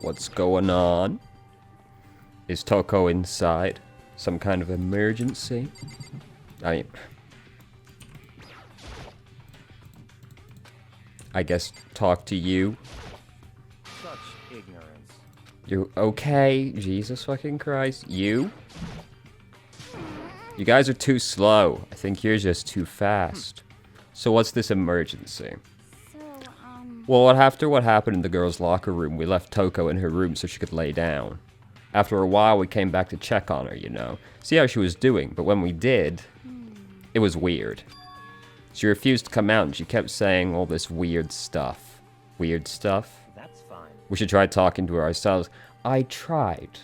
What's going on? Is Toko inside? Some kind of emergency? I guess talk to you. Such ignorance. You okay? Jesus fucking Christ. You? You guys are too slow. I think you're just too fast. So what's this emergency? Well, after what happened in the girls' locker room, we left Toko in her room so she could lay down. After a while, we came back to check on her, you know. See how she was doing, but when we did, it was weird. She refused to come out and she kept saying all this weird stuff. Weird stuff? That's fine. We should try talking to her ourselves. I tried.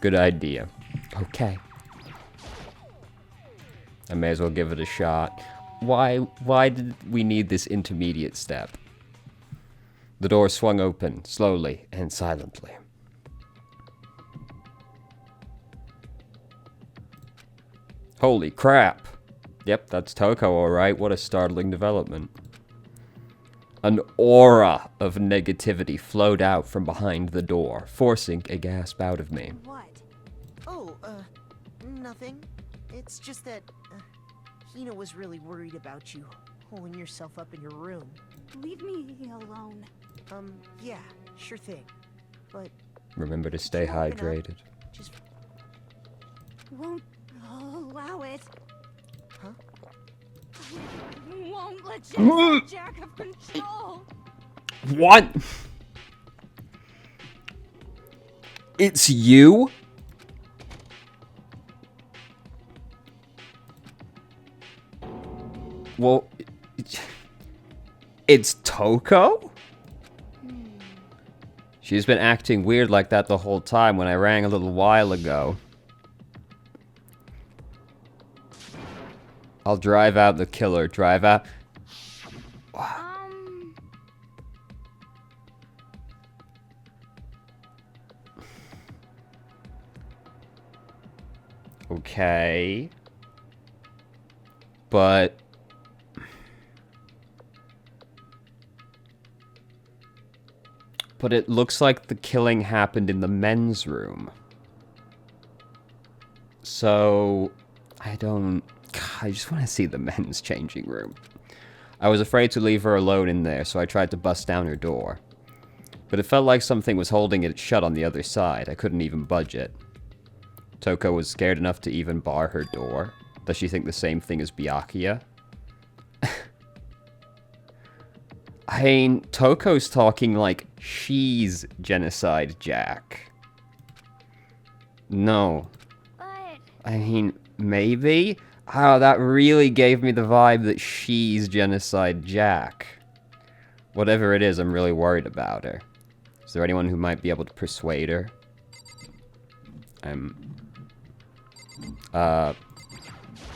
Good idea. Okay. I may as well give it a shot. Why did we need this intermediate step? The door swung open, slowly and silently. Holy crap! Yep, that's Toko, alright. What a startling development. An aura of negativity flowed out from behind the door, forcing a gasp out of me. What? Oh, nothing. It's just that, Hina was really worried about you, holding yourself up in your room. Leave me alone. Yeah, sure thing. But... Remember to stay hydrated. Just... Won't allow it. Huh? Won't let Jack have control. What? It's you? Well, it's Toko? She's been acting weird like that the whole time when I rang a little while ago. I'll drive out the killer. Drive out... Okay. But... But it looks like the killing happened in the men's room. So... I just want to see the men's changing room. I was afraid to leave her alone in there, so I tried to bust down her door. But it felt like something was holding it shut on the other side. I couldn't even budge it. Toko was scared enough to even bar her door. Does she think the same thing as Byakuya? I mean, Toko's talking like she's Genocide Jack. No. But... I mean, maybe? Oh, that really gave me the vibe that she's Genocide Jack. Whatever it is, I'm really worried about her. Is there anyone who might be able to persuade her?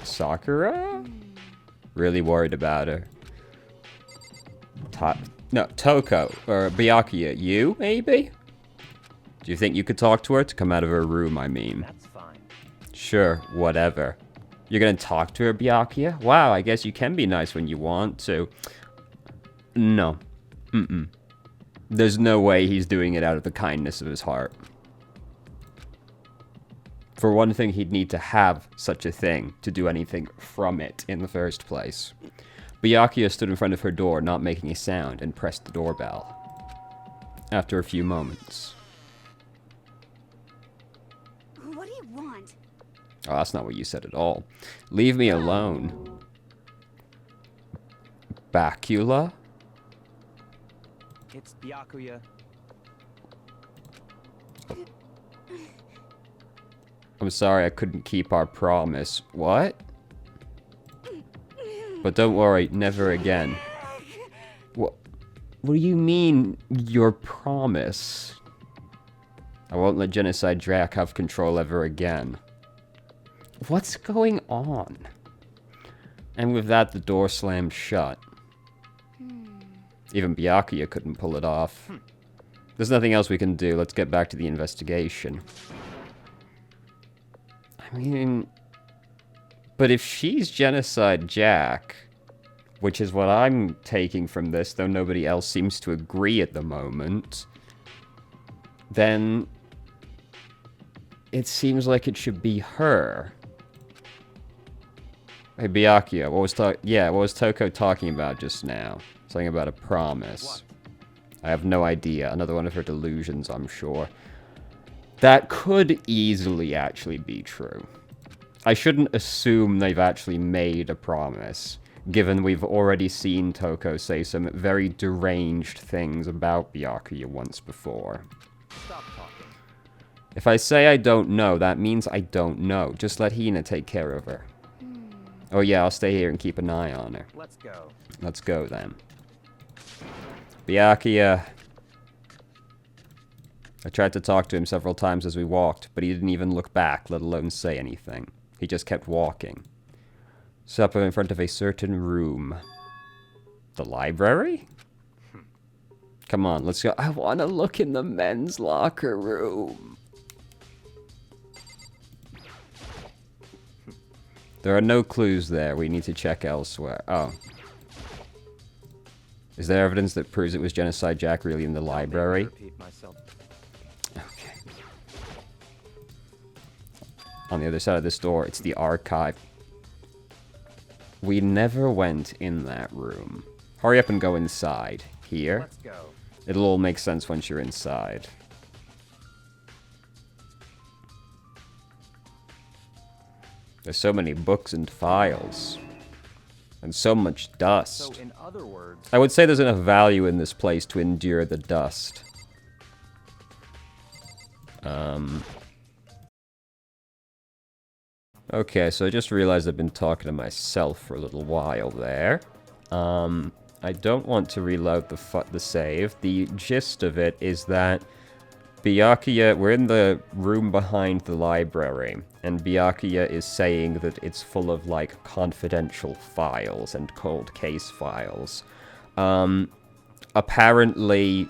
Sakura? Really worried about her. No, Toko, or Byakuya, you, maybe? Do you think you could talk to her to come out of her room, I mean? That's fine. Sure, whatever. You're gonna talk to her, Byakuya? Wow, I guess you can be nice when you want to. No. There's no way he's doing it out of the kindness of his heart. For one thing, he'd need to have such a thing to do anything from it in the first place. Byakuya stood in front of her door, not making a sound, and pressed the doorbell. After a few moments. What do you want? Oh, that's not what you said at all. Leave me alone. Bacula? It's Byakuya. I'm sorry I couldn't keep our promise. What? But don't worry, never again. What do you mean, your promise? I won't let Genocide Jack have control ever again. What's going on? And with that, the door slammed shut. Even Byakuya couldn't pull it off. There's nothing else we can do. Let's get back to the investigation. I mean... But if she's Genocide Jack, which is what I'm taking from this, though nobody else seems to agree at the moment, then it seems like it should be her. Hey, Byakuya, what was Toko talking about just now? Something about a promise. What? I have no idea. Another one of her delusions, I'm sure. That could easily actually be true. I shouldn't assume they've actually made a promise, given we've already seen Toko say some very deranged things about Byakuya once before. Stop talking. If I say I don't know, that means I don't know. Just let Hina take care of her. Oh yeah, I'll stay here and keep an eye on her. Let's go. Let's go then. Byakuya. I tried to talk to him several times as we walked, but he didn't even look back, let alone say anything. He just kept walking. Stop in front of a certain room. The library? Come on, let's go. I want to look in the men's locker room. There are no clues there. We need to check elsewhere. Oh. Is there evidence that proves it was Genocide Jack really in the library? Repeat myself. Okay. On the other side of this door, it's the archive. We never went in that room. Hurry up and go inside. Here. Let's go. It'll all make sense once you're inside. There's so many books and files. And so much dust. So in other words, I would say there's enough value in this place to endure the dust. Okay, so I just realized I've been talking to myself for a little while there. I don't want to reload the save. The gist of it is that Byakuya, we're in the room behind the library, and Byakuya is saying that it's full of, like, confidential files and cold case files. Apparently,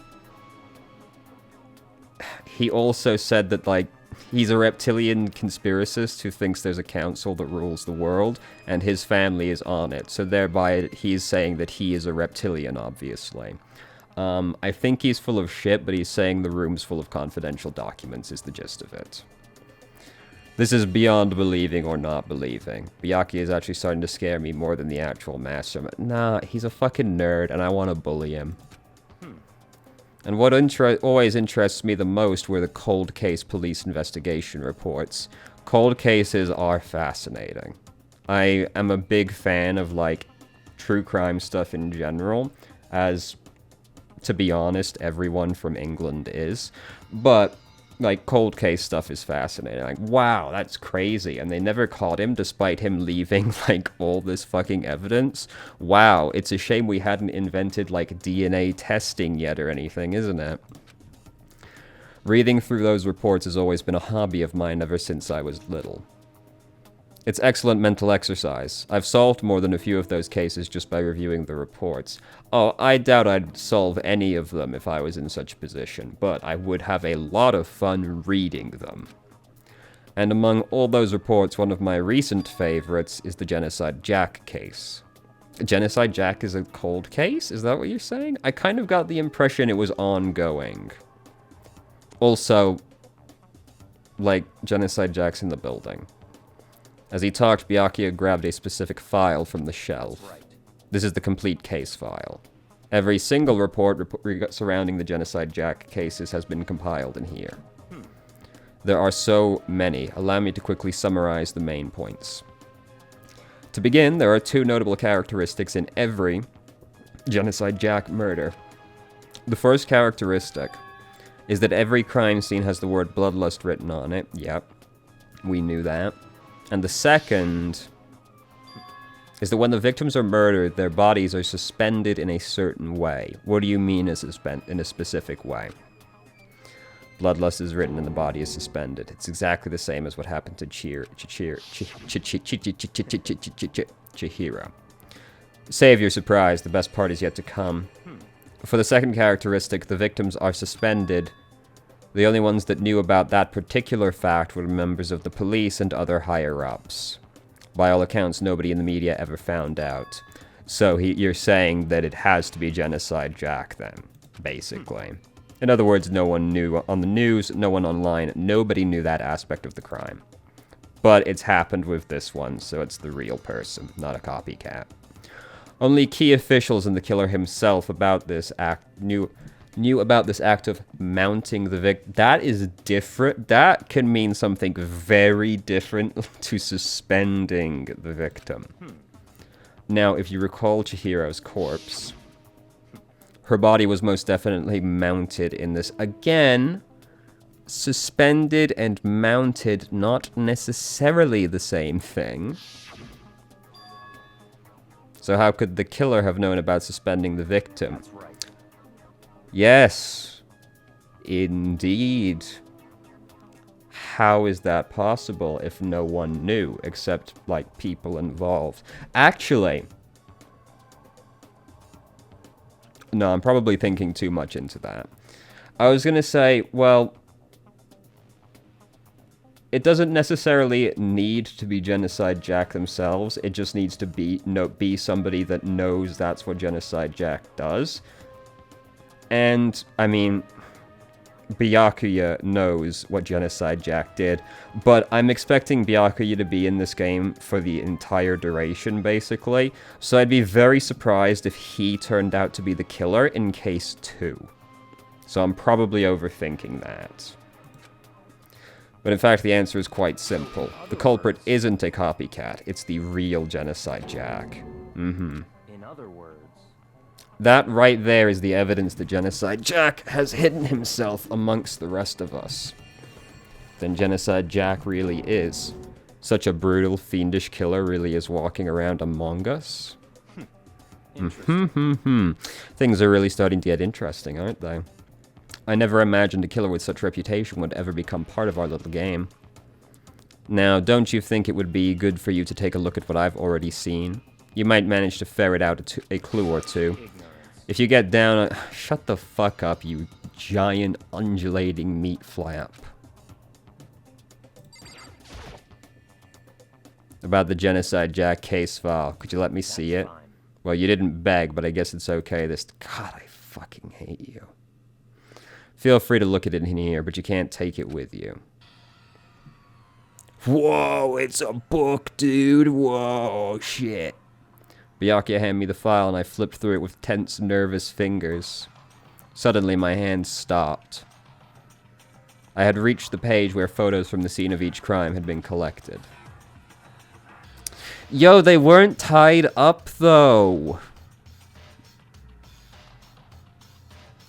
he also said that, like, he's a reptilian conspiracist who thinks there's a council that rules the world, and his family is on it, so thereby he's saying that he is a reptilian, obviously. I think he's full of shit, but he's saying the room's full of confidential documents is the gist of it. This is beyond believing or not believing. Byakuya is actually starting to scare me more than the actual master. Nah, he's a fucking nerd, and I want to bully him. And what always interests me the most were the cold case police investigation reports. Cold cases are fascinating. I am a big fan of, like, true crime stuff in general, as, to be honest, everyone from England is. But, like, cold case stuff is fascinating. Like, wow, that's crazy. And they never caught him despite him leaving, like, all this fucking evidence. Wow, it's a shame we hadn't invented, like, DNA testing yet or anything, isn't it? Reading through those reports has always been a hobby of mine ever since I was little. It's excellent mental exercise. I've solved more than a few of those cases just by reviewing the reports. Oh, I doubt I'd solve any of them if I was in such a position, but I would have a lot of fun reading them. And among all those reports, one of my recent favorites is the Genocide Jack case. Genocide Jack is a cold case? Is that what you're saying? I kind of got the impression it was ongoing. Also, like, Genocide Jack's in the building. As he talked, Byakuya grabbed a specific file from the shelf. that's right. This is the complete case file. Every single report surrounding the Genocide Jack cases has been compiled in here. There are so many. Allow me to quickly summarize the main points. To begin, there are two notable characteristics in every Genocide Jack murder. The first characteristic is that every crime scene has the word bloodlust written on it. Yep, we knew that. And the second is that when the victims are murdered, their bodies are suspended in a certain way. What do you mean is in a specific way? Bloodlust is written and the body is suspended. It's exactly the same as what happened to Chihiro. Save your surprise, the best part is yet to come. For the second characteristic, the victims are suspended. The only ones that knew about that particular fact were members of the police and other higher-ups. By all accounts, nobody in the media ever found out. So you're saying that it has to be Genocide Jack, then, basically. In other words, no one knew on the news, no one online, nobody knew that aspect of the crime. But it's happened with this one, so it's the real person, not a copycat. Only key officials and the killer himself about this act knew about this act of mounting the victim. That is different. That can mean something very different to suspending the victim. Now, if you recall Chihiro's corpse, her body was most definitely mounted in this. Again, suspended and mounted, not necessarily the same thing. So how could the killer have known about suspending the victim? That's right. Yes, indeed. How is that possible if no one knew, except, like, people involved? Actually, no, I'm probably thinking too much into that. I was gonna say, well, it doesn't necessarily need to be Genocide Jack themselves. It just needs to be somebody that knows that's what Genocide Jack does. And, I mean, Byakuya knows what Genocide Jack did, but I'm expecting Byakuya to be in this game for the entire duration, basically. So I'd be very surprised if he turned out to be the killer in case 2. So I'm probably overthinking that. But in fact, the answer is quite simple. The culprit isn't a copycat, it's the real Genocide Jack. In other words... That right there is the evidence that Genocide Jack has hidden himself amongst the rest of us. Then Genocide Jack really is. Such a brutal, fiendish killer really is walking around among us. Things are really starting to get interesting, aren't they? I never imagined a killer with such reputation would ever become part of our little game. Now, don't you think it would be good for you to take a look at what I've already seen? You might manage to ferret out a clue or two. If you get down on... Shut the fuck up, you giant undulating meat flap. About the Genocide Jack case file. Could you let me see it? Fine. Well, you didn't beg, but I guess it's okay. God, I fucking hate you. Feel free to look at it in here, but you can't take it with you. Whoa, it's a book, dude. Whoa, shit. Byakuya handed me the file, and I flipped through it with tense, nervous fingers. Suddenly, my hand stopped. I had reached the page where photos from the scene of each crime had been collected. Yo, they weren't tied up, though.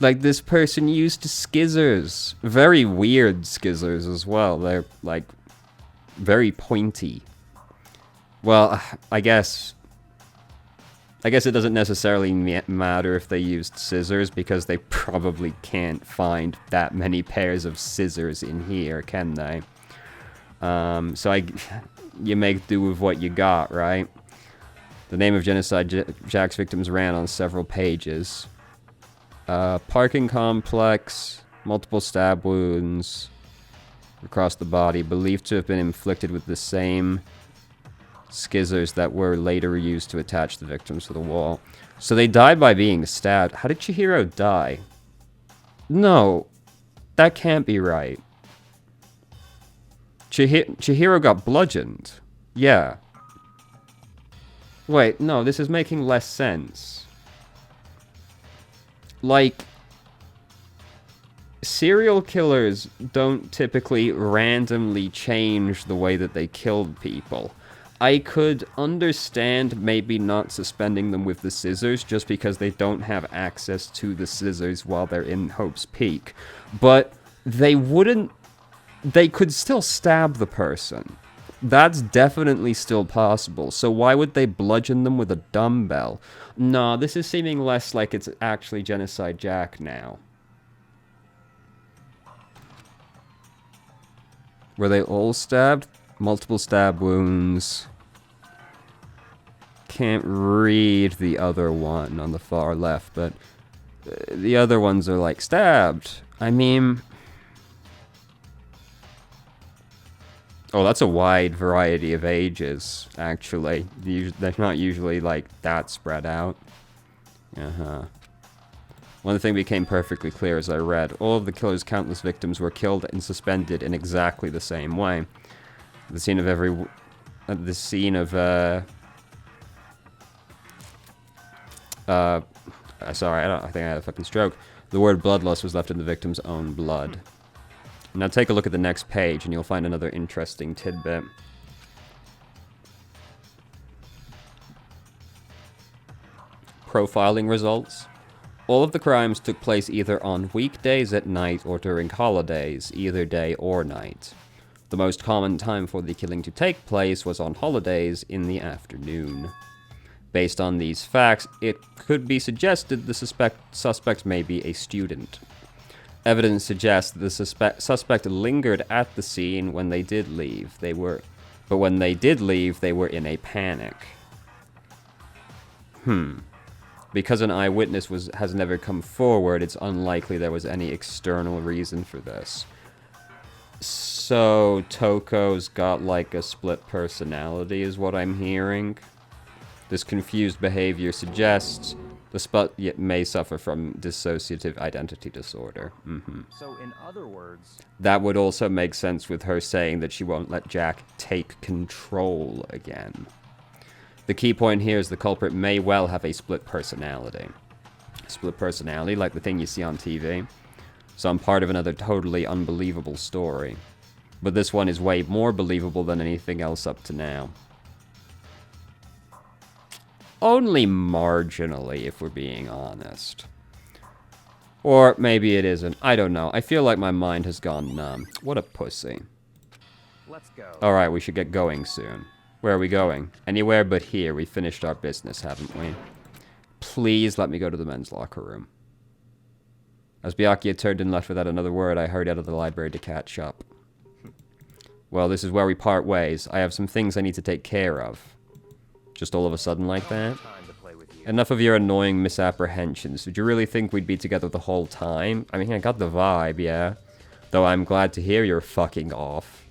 Like, this person used skizzers. Very weird skizzers as well. They're, like, very pointy. Well, I guess it doesn't necessarily matter if they used scissors, because they probably can't find that many pairs of scissors in here, can they? So you make do with what you got, right? The name of Genocide Jack's victims ran on several pages. Parking complex, multiple stab wounds across the body, believed to have been inflicted with the same skizzers that were later used to attach the victims to the wall. So they died by being stabbed. How did Chihiro die? No, that can't be right. Chihiro got bludgeoned. Yeah. Wait, no, this is making less sense. Like, serial killers don't typically randomly change the way that they killed people. I could understand maybe not suspending them with the scissors just because they don't have access to the scissors while they're in Hope's Peak. But they could still stab the person. That's definitely still possible. So why would they bludgeon them with a dumbbell? No, this is seeming less like it's actually Genocide Jack now. Were they all stabbed? Multiple stab wounds. Can't read the other one on the far left, but the other ones are like stabbed. I mean... Oh, that's a wide variety of ages, actually. They're not usually, like, that spread out. Uh-huh. One thing became perfectly clear as I read. All of the killer's countless victims were killed and suspended in exactly the same way. The scene of every... the scene of, sorry, I think I had a fucking stroke. The word bloodlust was left in the victim's own blood. Now take a look at the next page and you'll find another interesting tidbit. Profiling results. All of the crimes took place either on weekdays at night or during holidays, either day or night. The most common time for the killing to take place was on holidays in the afternoon. Based on these facts, it could be suggested the suspect may be a student. Evidence suggests that the suspect lingered at the scene when they did leave. But when they did leave, they were in a panic. Because an eyewitness has never come forward, it's unlikely there was any external reason for this. So, Toko's got like a split personality is what I'm hearing. This confused behavior suggests the suspect may suffer from dissociative identity disorder. So, in other words... That would also make sense with her saying that she won't let Jack take control again. The key point here is the culprit may well have a split personality. Split personality, like the thing you see on TV. So I'm part of another totally unbelievable story. But this one is way more believable than anything else up to now. Only marginally, if we're being honest. Or maybe it isn't. I don't know. I feel like my mind has gone numb. What a pussy. Let's go. Alright, we should get going soon. Where are we going? Anywhere but here. We finished our business, haven't we? Please let me go to the men's locker room. As Byakuya turned and left without another word, I hurried out of the library to catch up. Well, this is where we part ways. I have some things I need to take care of. Just all of a sudden like that? Enough of your annoying misapprehensions. Did you really think we'd be together the whole time? I mean, I got the vibe, yeah. Though I'm glad to hear you're fucking off.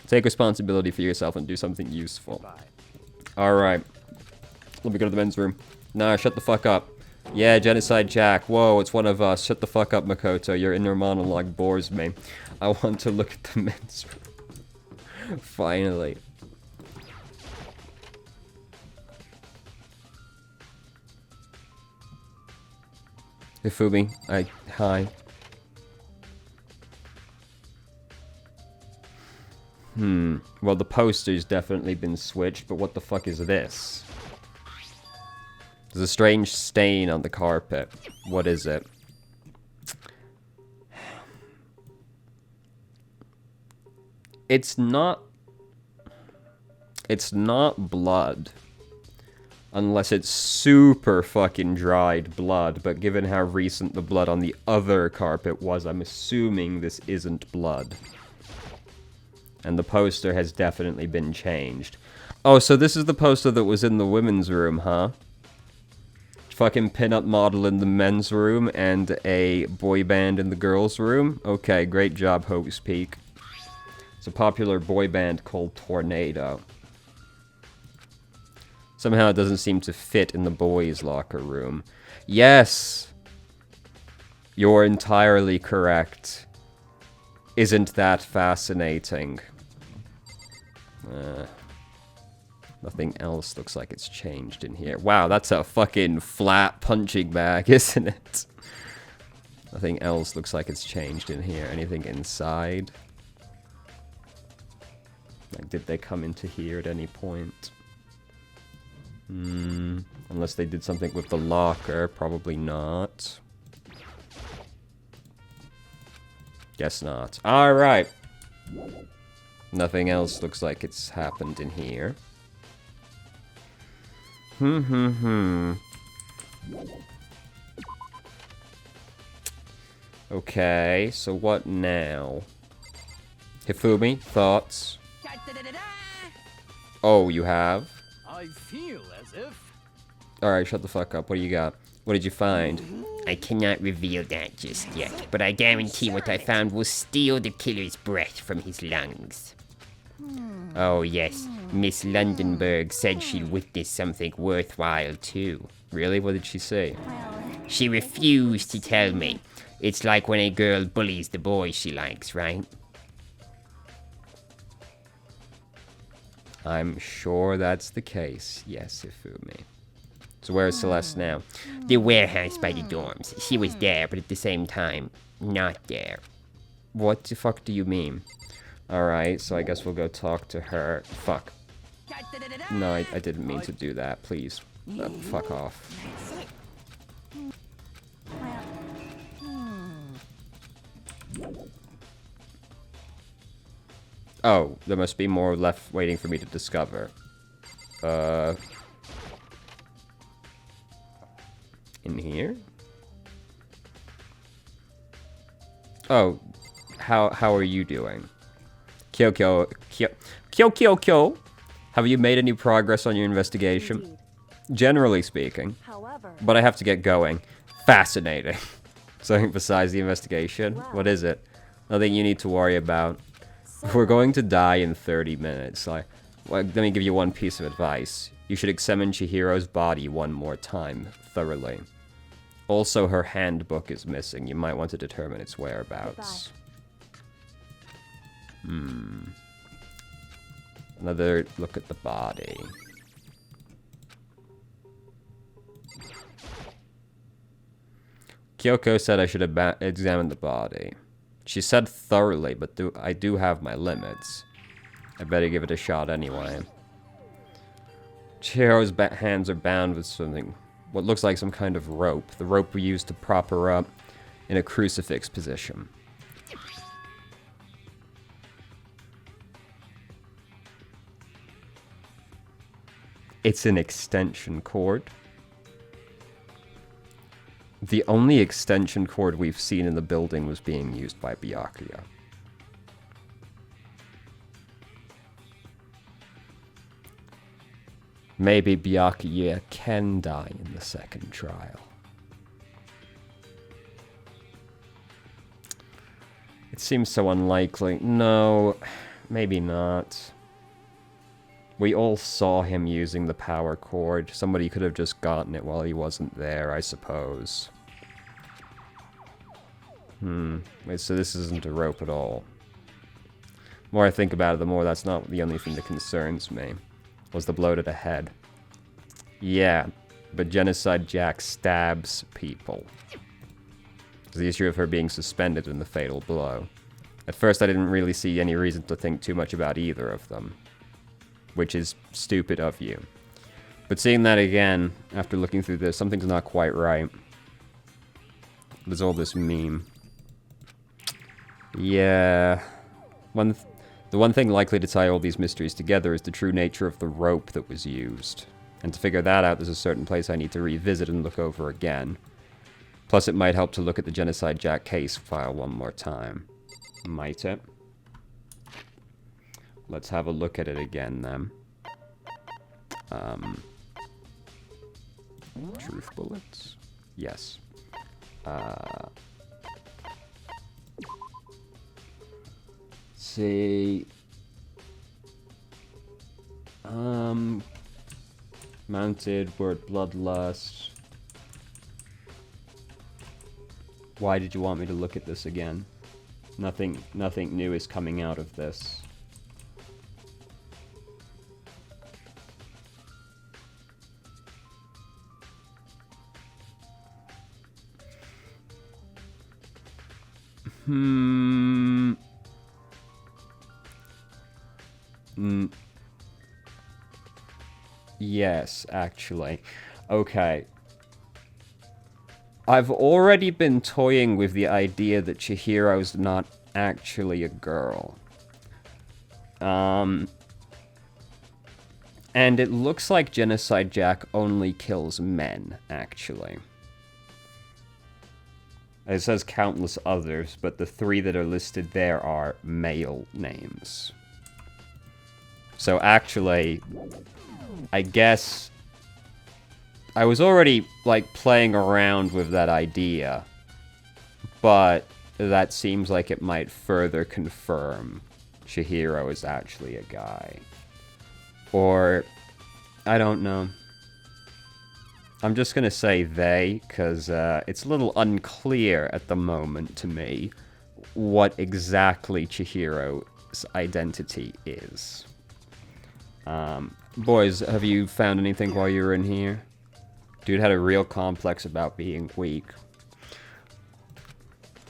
Take responsibility for yourself and do something useful. Alright. Let me go to the men's room. Nah, shut the fuck up. Yeah, Genocide Jack. Whoa, it's one of us. Shut the fuck up, Makoto. Your inner monologue bores me. I want to look at the men's room. Finally. Hifumi, hi. Well, the poster's definitely been switched, but what the fuck is this? There's a strange stain on the carpet. What is it? It's not blood. Unless it's super fucking dried blood, but given how recent the blood on the other carpet was, I'm assuming this isn't blood. And the poster has definitely been changed. Oh, so this is the poster that was in the women's room, huh? Fucking pin-up model in the men's room and a boy band in the girls' room? Okay, great job, Hope's Peak. It's a popular boy band called Tornado. Somehow it doesn't seem to fit in the boys' locker room. Yes! You're entirely correct. Isn't that fascinating? Nothing else looks like it's changed in here. Wow, that's a fucking flat punching bag, isn't it? Nothing else looks like it's changed in here. Anything inside? Like, did they come into here at any point? Unless they did something with the locker. Probably not. Guess not. Alright. Nothing else looks like it's happened in here. Okay, so what now? Hifumi, thoughts? Oh, you have? I feel as if... Alright, shut the fuck up. What do you got? What did you find? I cannot reveal that just yet, but I guarantee what I found will steal the killer's breath from his lungs. Oh yes, Miss Londonberg said she'd witnessed something worthwhile too. Really? What did she say? Well, She refused to tell me. It's like when a girl bullies the boy she likes, right? I'm sure that's the case. Yes, Ifumi. So where's Celeste now? The warehouse by the dorms. She was there, but at the same time, not there. What the fuck do you mean? Alright, so I guess we'll go talk to her. Fuck. No, I didn't mean to do that. Please. Fuck off. Oh, there must be more left waiting for me to discover. In here? Oh, how are you doing? Kyo. Have you made any progress on your investigation? Indeed. Generally speaking. However, But I have to get going. Fascinating. Something besides the investigation? What is it? Nothing you need to worry about. We're going to die in 30 minutes. Let me give you one piece of advice. You should examine Chihiro's body one more time, thoroughly. Also, her handbook is missing. You might want to determine its whereabouts. Another look at the body. Kyoko said I should examine the body. She said thoroughly, but I do have my limits. I better give it a shot anyway. Chihiro's hands are bound with something. What looks like some kind of rope. The rope we used to prop her up in a crucifix position. It's an extension cord. The only extension cord we've seen in the building was being used by Byakuya. Maybe Byakuya can die in the second trial. It seems so unlikely. No, maybe not. We all saw him using the power cord. Somebody could have just gotten it while he wasn't there, I suppose. Wait, so this isn't a rope at all. The more I think about it, the more that's not the only thing that concerns me. Was the blow to the head. Yeah, but Genocide Jack stabs people. It's the issue of her being suspended in the fatal blow. At first, I didn't really see any reason to think too much about either of them. Which is stupid of you. But seeing that again, after looking through this, something's not quite right. There's all this meme. Yeah. The one thing likely to tie all these mysteries together is the true nature of the rope that was used. And to figure that out, there's a certain place I need to revisit and look over again. Plus, it might help to look at the Genocide Jack case file one more time. Might it? Let's have a look at it again, then. Truth bullets? Yes. See... Mounted, word bloodlust. Why did you want me to look at this again? Nothing new is coming out of this. Yes, actually. Okay. I've already been toying with the idea that Chihiro's not actually a girl. And it looks like Genocide Jack only kills men, actually. It says countless others, but the 3 that are listed there are male names. So actually, I guess I was already, like, playing around with that idea, but that seems like it might further confirm Chihiro is actually a guy. Or, I don't know. I'm just gonna say they, because it's a little unclear at the moment to me what exactly Chihiro's identity is. Boys, have you found anything while you were in here? Dude had a real complex about being weak.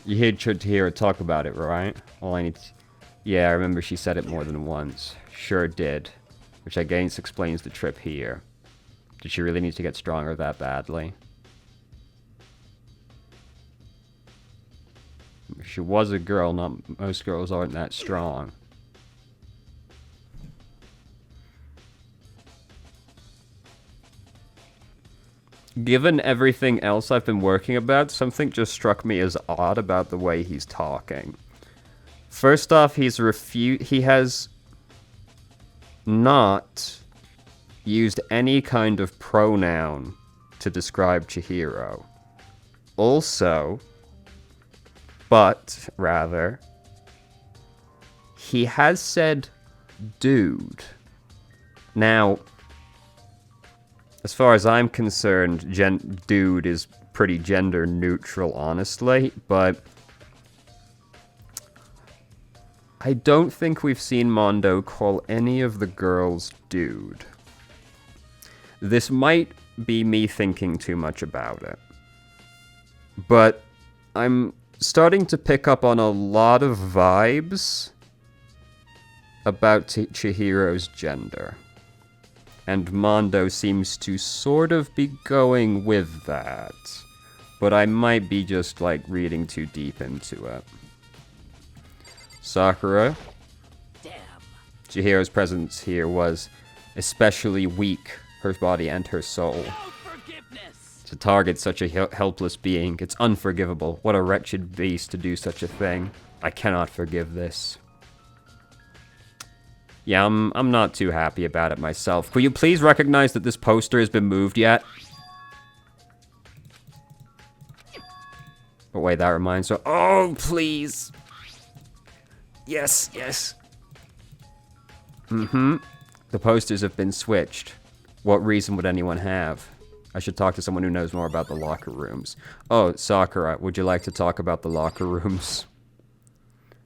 You heard Chihiro talk about it, right? All I need to... Yeah, I remember she said it more than once. Sure did. Which I guess explains the trip here. Did she really need to get stronger that badly? She was a girl, not most girls aren't that strong. Given everything else I've been working about, something just struck me as odd about the way he's talking. First off, he has not used any kind of pronoun to describe Chihiro. Also, but rather, he has said dude. Now, as far as I'm concerned, dude is pretty gender neutral, honestly, but I don't think we've seen Mondo call any of the girls dude. This might be me thinking too much about it, but I'm starting to pick up on a lot of vibes about Chihiro's gender. And Mondo seems to sort of be going with that. But I might be just, like, reading too deep into it. Sakura. Damn. Chihiro's presence here was especially weak, her body and her soul. No forgiveness. To target such a helpless being, it's unforgivable. What a wretched beast to do such a thing. I cannot forgive this. Yeah, I'm not too happy about it myself. Could you please recognize that this poster has been moved yet? But wait, that reminds me. Oh, please. Yes, yes. The posters have been switched. What reason would anyone have? I should talk to someone who knows more about the locker rooms. Oh, Sakura, would you like to talk about the locker rooms?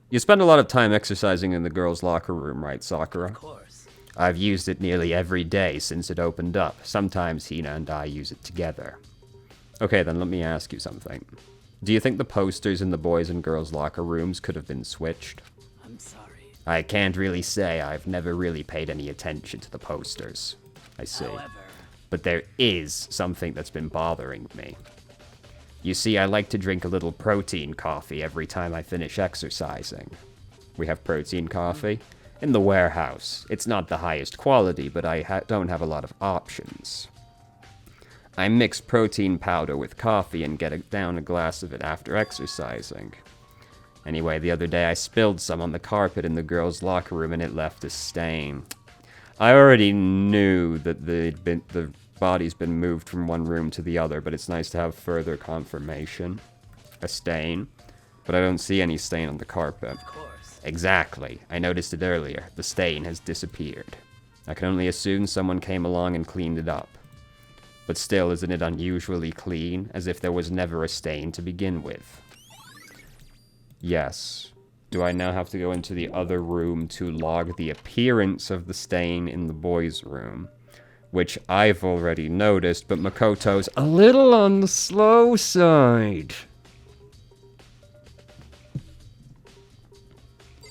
You spend a lot of time exercising in the girls' locker room, right, Sakura? Of course. I've used it nearly every day since it opened up. Sometimes Hina and I use it together. Okay, then let me ask you something. Do you think the posters in the boys' and girls' locker rooms could have been switched? I'm sorry. I can't really say. I've never really paid any attention to the posters. I see. However, But there is something that's been bothering me. You see, I like to drink a little protein coffee every time I finish exercising. We have protein coffee in the warehouse. It's not the highest quality, but I don't have a lot of options. I mix protein powder with coffee and get down a glass of it after exercising. Anyway, the other day I spilled some on the carpet in the girls' locker room and it left a stain. I already knew that the body's been moved from one room to the other, but it's nice to have further confirmation. A stain. But I don't see any stain on the carpet. of course. Exactly. I noticed it earlier. The stain has disappeared. I can only assume someone came along and cleaned it up. But still, isn't it unusually clean, as if there was never a stain to begin with? Yes. Do I now have to go into the other room to log the appearance of the stain in the boys' room? Which I've already noticed, but Makoto's a little on the slow side.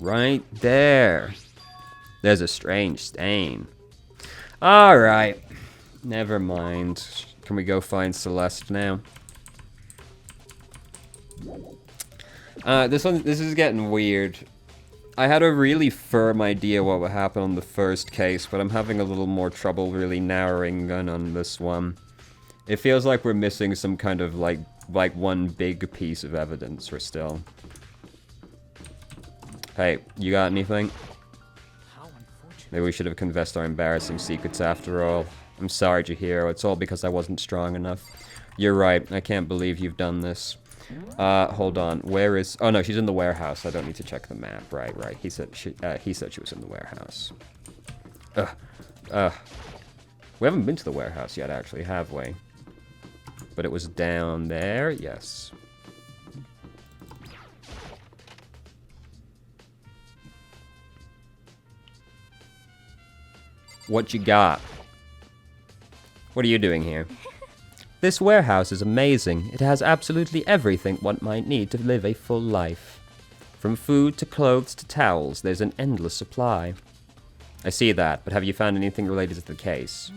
Right there. There's a strange stain. Alright. Never mind. Can we go find Celeste now? This is getting weird. I had a really firm idea what would happen on the first case, but I'm having a little more trouble really narrowing in on this one. It feels like we're missing some kind of, like one big piece of evidence for still. Hey, you got anything? How unfortunate. Maybe we should have confessed our embarrassing secrets after all. I'm sorry, Chihiro. It's all because I wasn't strong enough. You're right. I can't believe you've done this. Hold on. Where is... Oh, no, she's in the warehouse. I don't need to check the map. Right. He said she was in the warehouse. We haven't been to the warehouse yet, actually, have we? But it was down there, yes. What you got? What are you doing here? This warehouse is amazing. It has absolutely everything one might need to live a full life. From food to clothes to towels, there's an endless supply. I see that, but have you found anything related to the case?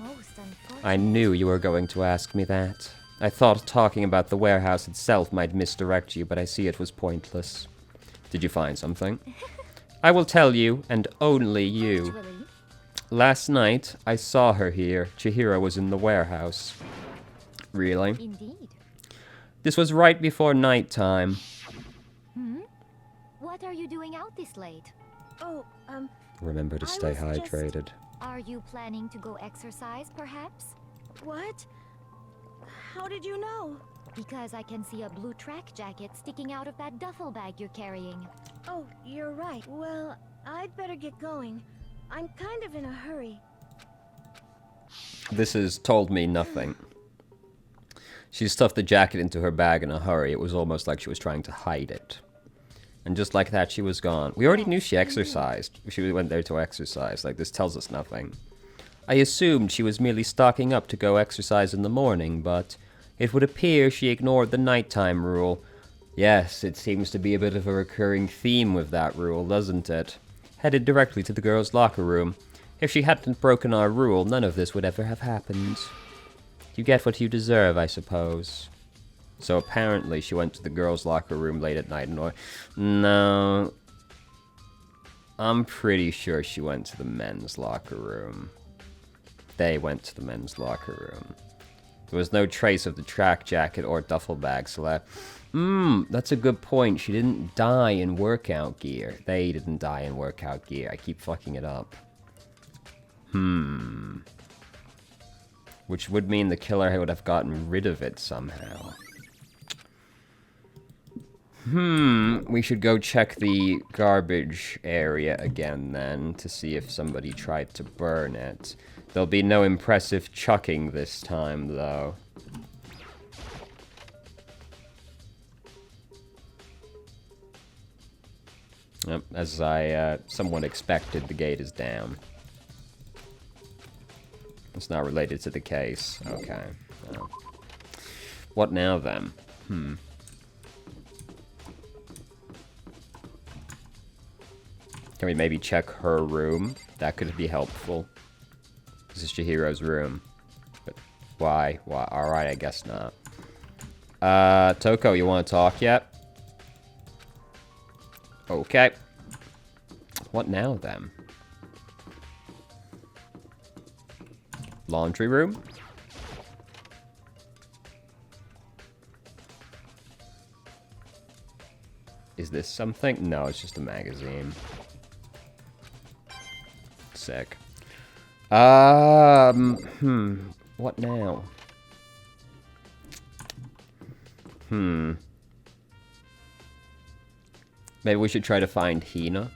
I knew you were going to ask me that. I thought talking about the warehouse itself might misdirect you, but I see it was pointless. Did you find something? I will tell you, and only you. Last night, I saw her here. Chihiro was in the warehouse. Really? Indeed. This was right before nighttime. What are you doing out this late? Oh, Remember to stay was just- hydrated. Are you planning to go exercise, perhaps? what? How did you know? Because I can see a blue track jacket sticking out of that duffel bag you're carrying. Oh, you're right. Well, I'd better get going. I'm kind of in a hurry. This has told me nothing. She stuffed the jacket into her bag in a hurry. It was almost like she was trying to hide it. And just like that, she was gone. We already knew she exercised. She went there to exercise. Like, this tells us nothing. I assumed she was merely stocking up to go exercise in the morning, but it would appear she ignored the nighttime rule. Yes, it seems to be a bit of a recurring theme with that rule, doesn't it? Headed directly to the girls' locker room. If she hadn't broken our rule, none of this would ever have happened. You get what you deserve, I suppose. So apparently she went to the girls' locker room late at night and... No. I'm pretty sure she went to the men's locker room. They went to the men's locker room. There was no trace of the track jacket or duffel bag, so that's a good point. She didn't die in workout gear. They didn't die in workout gear. I keep fucking it up. Which would mean the killer would have gotten rid of it somehow. We should go check the garbage area again then to see if somebody tried to burn it. There'll be no impressive chucking this time, though. Yep, as I somewhat expected, the gate is down. It's not related to the case. Okay. Oh. What now, then? Can we maybe check her room? That could be helpful. This is Chihiro's room. But why? Why? Alright, I guess not. Toko, you want to talk yet? Okay. What now, then? Laundry room? Is this something? No, it's just a magazine. Sick. What now? Maybe we should try to find Hina.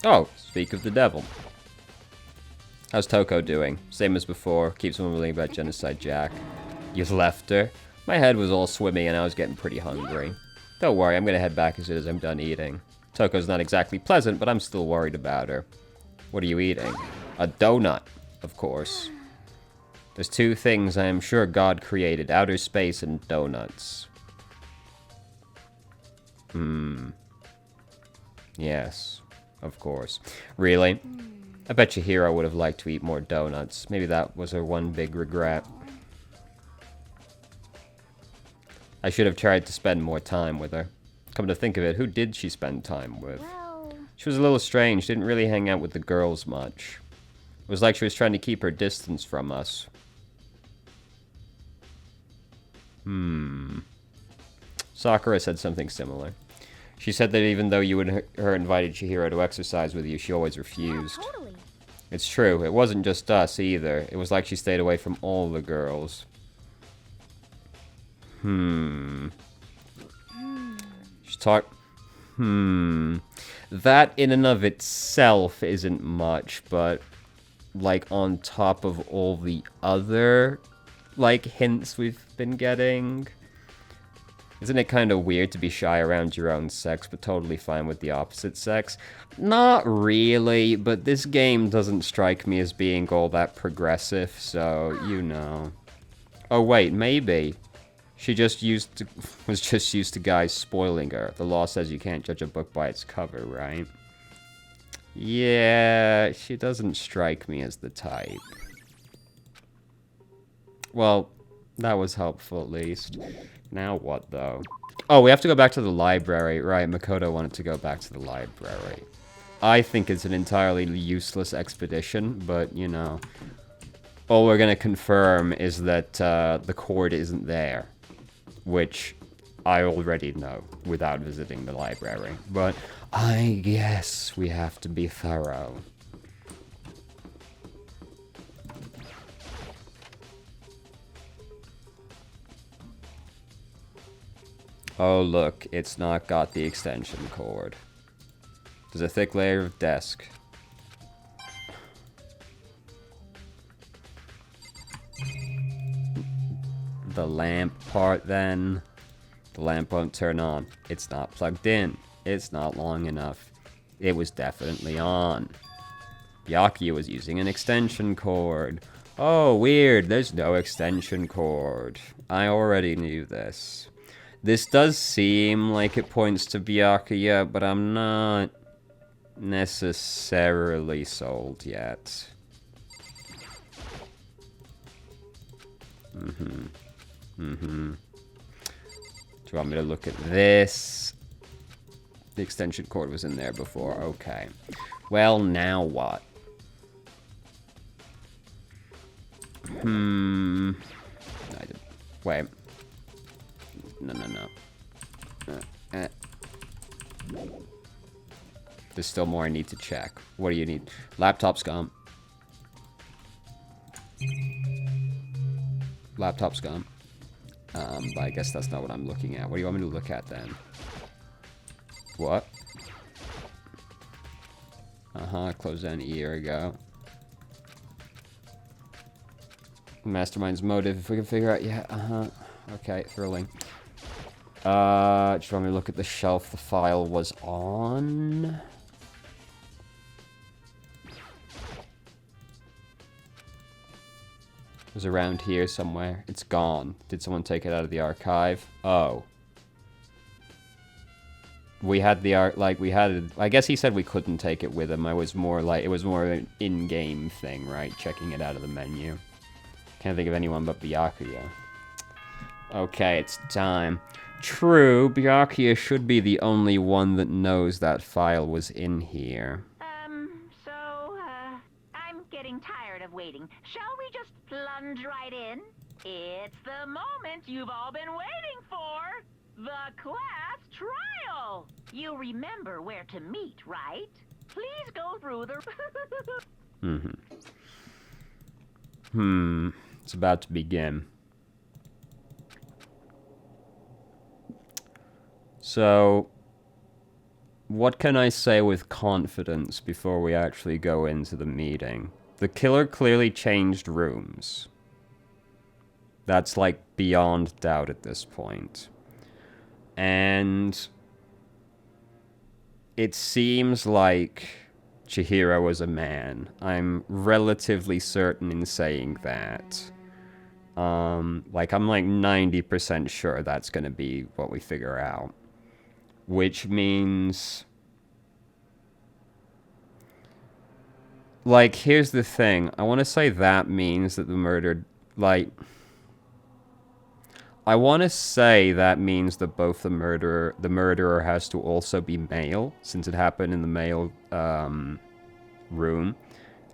Oh, speak of the devil. How's Toko doing? Same as before. Keeps mumbling about Genocide Jack. You left her? My head was all swimmy and I was getting pretty hungry. Don't worry, I'm gonna head back as soon as I'm done eating. Toko's not exactly pleasant, but I'm still worried about her. What are you eating? A donut, of course. There's two things I am sure God created. Outer space and donuts. Yes, of course. Really? I bet Chihiro would have liked to eat more donuts. Maybe that was her one big regret. I should have tried to spend more time with her. Come to think of it, who did she spend time with? Well, She was a little strange, didn't really hang out with the girls much. It was like she was trying to keep her distance from us. Sakura said something similar. She said that even though you and her invited Chihiro to exercise with you, she always refused. yeah, totally. It's true, it wasn't just us either. It was like she stayed away from all the girls. She talked... That in and of itself isn't much, but, like, on top of all the other, like, hints we've been getting... Isn't it kind of weird to be shy around your own sex, but totally fine with the opposite sex? Not really, but this game doesn't strike me as being all that progressive, so, you know. Oh wait, maybe. She was just used to guys spoiling her. The law says you can't judge a book by its cover, right? Yeah, she doesn't strike me as the type. Well, that was helpful at least. Now what, though? Oh, we have to go back to the library. Right, Makoto wanted to go back to the library. I think it's an entirely useless expedition, but, you know. All we're gonna confirm is that the cord isn't there. Which I already know without visiting the library. But I guess we have to be thorough. Oh look, it's not got the extension cord. There's a thick layer of desk. The lamp part then. The lamp won't turn on. It's not plugged in. It's not long enough. It was definitely on. Byakuya was using an extension cord. Oh, weird. There's no extension cord. I already knew this. This does seem like it points to Byakuya, but I'm not necessarily sold yet. Do you want me to look at this? The extension cord was in there before. Okay. Well, now what? Wait. No. There's still more I need to check. What do you need? Laptop's gone. Laptop's gone. But I guess that's not what I'm looking at. What do you want me to look at then? What? Closed down a year ago. Mastermind's motive, if we can figure out, yeah, okay, thrilling. Do you want me to look at the shelf the file was on? It was around here somewhere. It's gone. Did someone take it out of the archive? Oh. We had the I guess he said we couldn't take it with him. It was more of an in-game thing, right? Checking it out of the menu. Can't think of anyone but Byakuya. Okay, it's time. True, Byakuya should be the only one that knows that file was in here. I'm getting tired of waiting. Shall we just plunge right in? It's the moment you've all been waiting for! The class trial! You remember where to meet, right? Please go through the... It's about to begin. So, what can I say with confidence before we actually go into the meeting? The killer clearly changed rooms. That's like beyond doubt at this point. And it seems like Chihiro was a man. I'm relatively certain in saying that. I'm like 90% sure that's gonna be what we figure out. Which means... Like, here's the thing. I want to say that means that the murdered... I want to say that means that both the murderer has to also be male, since it happened in the male room.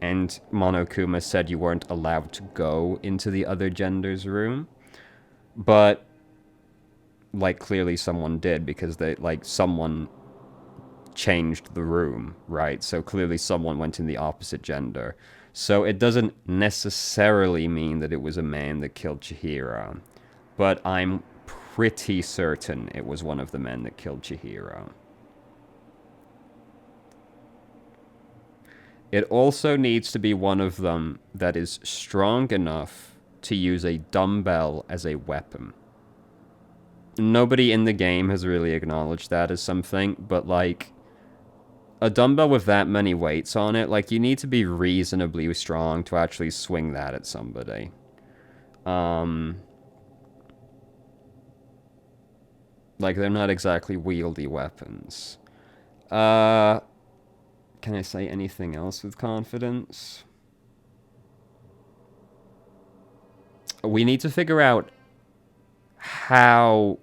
And Monokuma said you weren't allowed to go into the other gender's room. But, clearly someone did, because someone changed the room, right? So clearly someone went in the opposite gender. So it doesn't necessarily mean that it was a man that killed Chihiro. But I'm pretty certain it was one of the men that killed Chihiro. It also needs to be one of them that is strong enough to use a dumbbell as a weapon. Nobody in the game has really acknowledged that as something, but like, a dumbbell with that many weights on it, like, you need to be reasonably strong to actually swing that at somebody. Like, they're not exactly wieldy weapons. Can I say anything else with confidence? We need to figure out how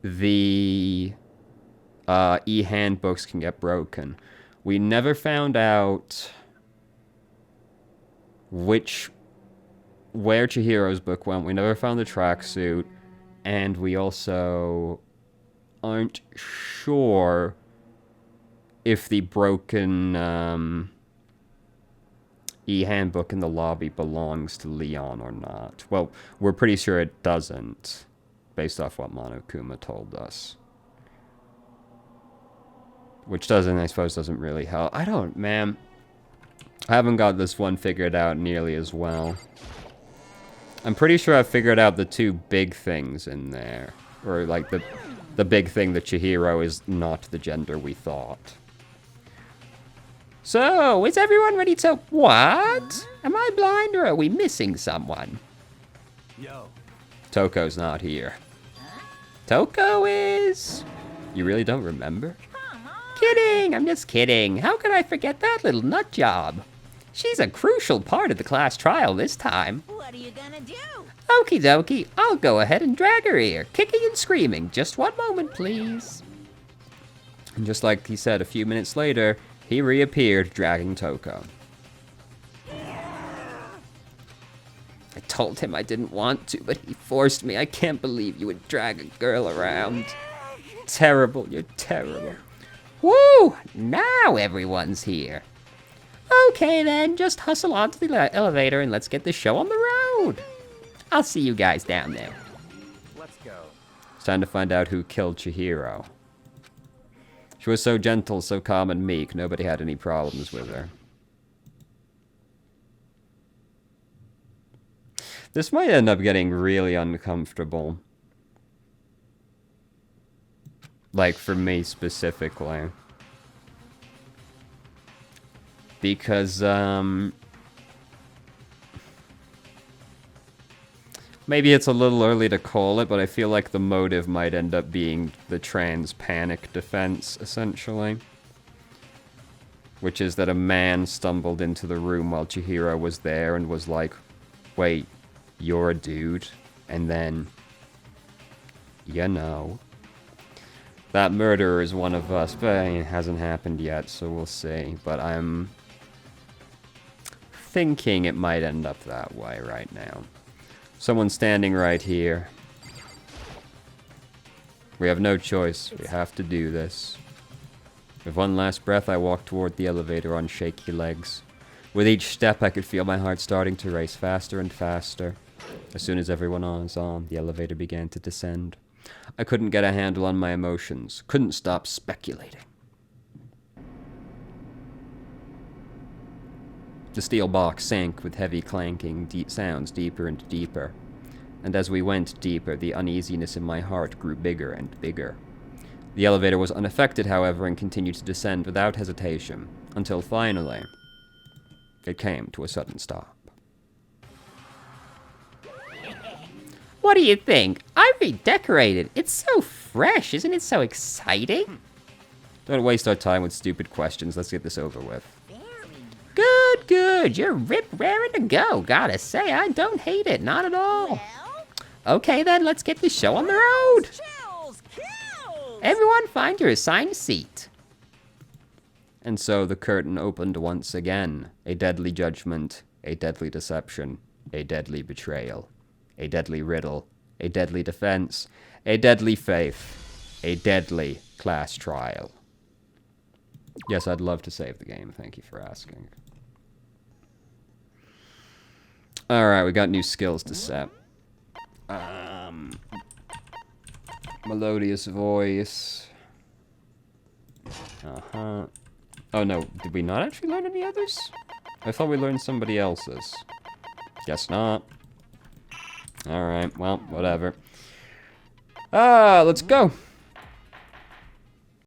the e-handbooks can get broken. We never found out where Chihiro's book went. We never found the tracksuit. And we also aren't sure if the broken e-handbook in the lobby belongs to Leon or not. Well, we're pretty sure it doesn't, based off what Monokuma told us. Which I suppose doesn't really help. I haven't got this one figured out nearly as well. I'm pretty sure I've figured out the two big things in there. Or, like, the big thing that Chihiro is not the gender we thought. So, is everyone ready to... What? Am I blind or are we missing someone? Yo. Toko's not here. Toko is... You really don't remember? Kidding! I'm just kidding. How could I forget that little nut job? She's a crucial part of the class trial this time. What are you gonna do? Okie dokie, I'll go ahead and drag her here, kicking and screaming. Just one moment, please. And just like he said a few minutes later, he reappeared dragging Toko. I told him I didn't want to, but he forced me. I can't believe you would drag a girl around. Terrible, you're terrible. Woo! Now everyone's here. Okay then, just hustle onto the elevator and let's get the show on the road. I'll see you guys down there. Let's go. It's time to find out who killed Chihiro. She was so gentle, so calm and meek, nobody had any problems with her. This might end up getting really uncomfortable. Like, for me specifically. Because, maybe it's a little early to call it, but I feel like the motive might end up being the trans panic defense, essentially. Which is that a man stumbled into the room while Chihiro was there and was like, wait, you're a dude? And then, you know, that murderer is one of us, but it hasn't happened yet, so we'll see. But I'm thinking it might end up that way right now. Someone's standing right here. We have no choice. We have to do this. With one last breath, I walked toward the elevator on shaky legs. With each step, I could feel my heart starting to race faster and faster. As soon as everyone was on, the elevator began to descend. I couldn't get a handle on my emotions. Couldn't stop speculating. The steel box sank with heavy clanking sounds deeper and deeper. And as we went deeper, the uneasiness in my heart grew bigger and bigger. The elevator was unaffected, however, and continued to descend without hesitation, until finally, it came to a sudden stop. What do you think? I redecorated. It's so fresh, isn't it so exciting? Don't waste our time with stupid questions. Let's get this over with. Good, good. You're raring to go. Gotta say, I don't hate it. Not at all. Okay then, let's get the show on the road. Chills, kills. Everyone find your assigned seat. And so the curtain opened once again. A deadly judgment, a deadly deception, a deadly betrayal, a deadly riddle, a deadly defense, a deadly faith, a deadly class trial. Yes, I'd love to save the game. Thank you for asking. Alright, we got new skills to set. Melodious voice. Oh no, did we not actually learn any others? I thought we learned somebody else's. Guess not. Alright, well, whatever. Let's go.